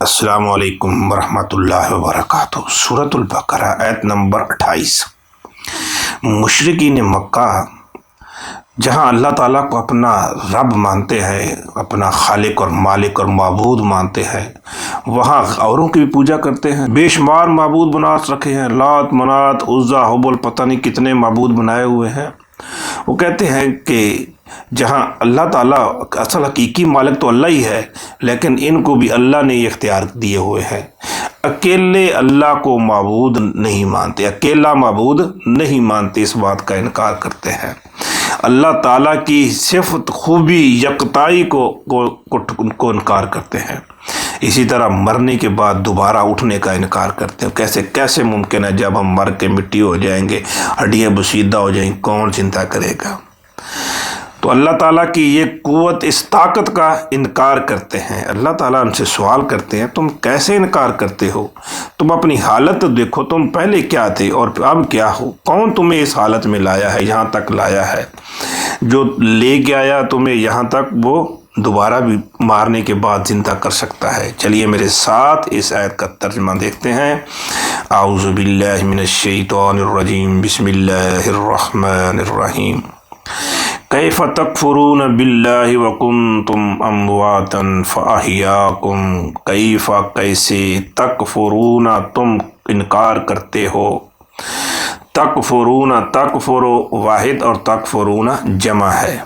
السلام علیکم ورحمۃ اللہ وبرکاتہ۔ سورۃ البقرہ آیت نمبر 28۔ مشرکین مکہ جہاں اللہ تعالیٰ کو اپنا رب مانتے ہیں، اپنا خالق اور مالک اور معبود مانتے ہیں، وہاں اوروں کی بھی پوجا کرتے ہیں۔ بے شمار معبود بنا رکھے ہیں، لات منات عزا حبل، پتہ نہیں کتنے معبود بنائے ہوئے ہیں۔ وہ کہتے ہیں کہ جہاں اللہ تعالیٰ اصل حقیقی مالک تو اللہ ہی ہے، لیکن ان کو بھی اللہ نے یہ اختیار دیے ہوئے ہیں، اکیلے اللہ کو معبود نہیں مانتے، اکیلا معبود نہیں مانتے، اس بات کا انکار کرتے ہیں۔ اللہ تعالیٰ کی صفت خوبی یکتائی کو انکار کرتے ہیں۔ اسی طرح مرنے کے بعد دوبارہ اٹھنے کا انکار کرتے ہیں۔ کیسے ممکن ہے جب ہم مر کے مٹی ہو جائیں گے، ہڈیاں بسیدہ ہو جائیں گی، کون زندہ کرے گا؟ تو اللہ تعالیٰ کی یہ قوت، اس طاقت کا انکار کرتے ہیں۔ اللہ تعالیٰ ان سے سوال کرتے ہیں، تم کیسے انکار کرتے ہو؟ تم اپنی حالت دیکھو، تم پہلے کیا تھے اور اب کیا ہو؟ کون تمہیں اس حالت میں لایا ہے، یہاں تک لایا ہے؟ جو لے کے آیا تمہیں یہاں تک، وہ دوبارہ بھی مارنے کے بعد زندہ کر سکتا ہے۔ چلیے میرے ساتھ اس آیت کا ترجمہ دیکھتے ہیں۔ اعوذ باللہ من الشیطان الرجیم، بسم اللہ الرحمن الرحیم۔ کیف تکفرون باللہ وکنتم امواتا فاحیاکم، کیف کیسے، تکفرون تم انکار کرتے ہو، تکفرون تکفرو واحد اور تکفرون جمع ہے،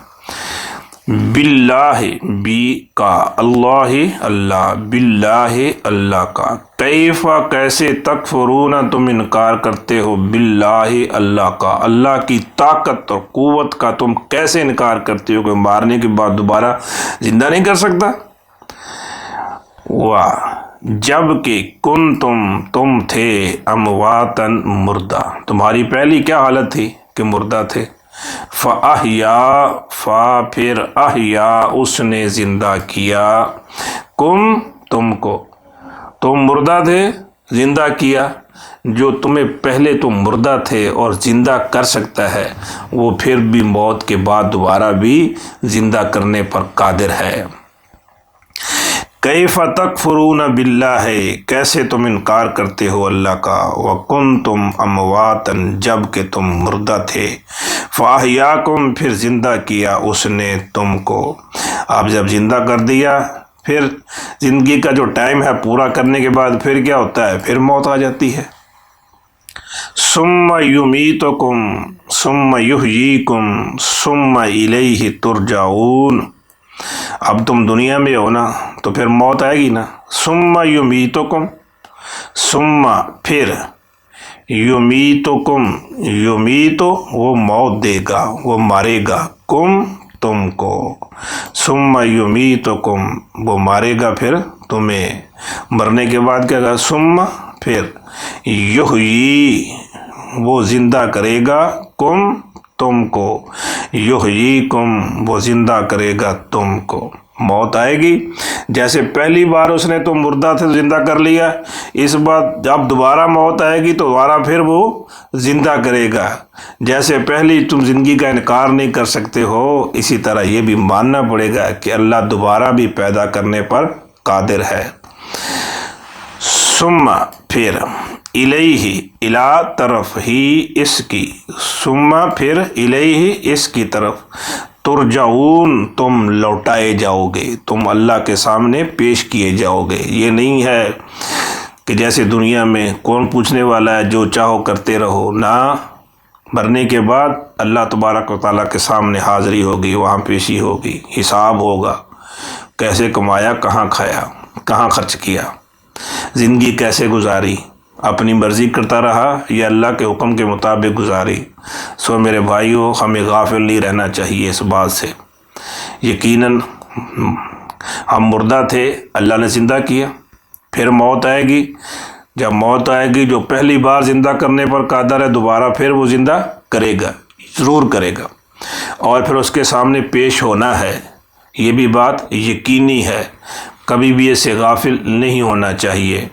باللہ بی کا، اللہ اللہ، باللہ اللہ کا، کیف کیسے، تکفرون تم انکار کرتے ہو، باللہ اللہ کا، اللہ کی طاقت اور قوت کا تم کیسے انکار کرتے ہو کہ مارنے کے بعد دوبارہ زندہ نہیں کر سکتا؟ واہ، جب کہ تم تھے امواتن مردہ، تمہاری پہلی کیا حالت تھی کہ مردہ تھے، فاحیا پھر احیا اس نے زندہ کیا، تم کو، تم مردہ تھے زندہ کیا۔ جو تمہیں پہلے تم مردہ تھے اور زندہ کر سکتا ہے، وہ پھر بھی موت کے بعد دوبارہ بھی زندہ کرنے پر قادر ہے۔ کیف تکفرون باللہ، کیسے تم انکار کرتے ہو اللہ کا، وکنتم امواتا جب کہ تم مردہ تھے، فاحیاکم پھر زندہ کیا اس نے تم کو۔ اب جب زندہ کر دیا، پھر زندگی کا جو ٹائم ہے پورا کرنے کے بعد پھر کیا ہوتا ہے؟ پھر موت آ جاتی ہے۔ ثم یمیتکم ثم یحییکم ثم الیہ ترجعون، اب تم دنیا میں ہو نا تو پھر موت آئے گی نا۔ ثم یمیتکم، ثم پھر، یمیتکم، یمیتو وہ موت دے گا، وہ مارے گا، تم کو، ثم یمیتکم وہ مارے گا پھر تمہیں، مرنے کے بعد کیا گا، ثم پھر، یحیی وہ زندہ کرے گا، تم کو، یحییکم وہ زندہ کرے گا تم کو۔ موت آئے گی، جیسے پہلی بار اس نے تم مردہ تھے تو زندہ کر لیا، اس بار جب دوبارہ موت آئے گی تو دوبارہ پھر وہ زندہ کرے گا۔ جیسے پہلی تم زندگی کا انکار نہیں کر سکتے ہو، اسی طرح یہ بھی ماننا پڑے گا کہ اللہ دوبارہ بھی پیدا کرنے پر قادر ہے۔ ثم پھر، الیہ الا طرف ہی اس کی، ثم پھر الیہ اس کی طرف، ترجعون تم لوٹائے جاؤ گے، تم اللہ کے سامنے پیش کیے جاؤ گے۔ یہ نہیں ہے کہ جیسے دنیا میں کون پوچھنے والا ہے، جو چاہو کرتے رہو، نہ، مرنے کے بعد اللہ تبارک و تعالیٰ کے سامنے حاضری ہوگی، وہاں پیشی ہوگی، حساب ہوگا، کیسے کمایا، کہاں کھایا، کہاں خرچ کیا، زندگی کیسے گزاری، اپنی مرضی کرتا رہا یا اللہ کے حکم کے مطابق گزاری۔ سو میرے بھائیوں، ہمیں غافل نہیں رہنا چاہیے اس بات سے۔ یقیناً ہم مردہ تھے، اللہ نے زندہ کیا، پھر موت آئے گی، جب موت آئے گی جو پہلی بار زندہ کرنے پر قادر ہے، دوبارہ پھر وہ زندہ کرے گا، ضرور کرے گا، اور پھر اس کے سامنے پیش ہونا ہے۔ یہ بھی بات یقینی ہے، کبھی بھی اس سے غافل نہیں ہونا چاہیے۔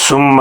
ثم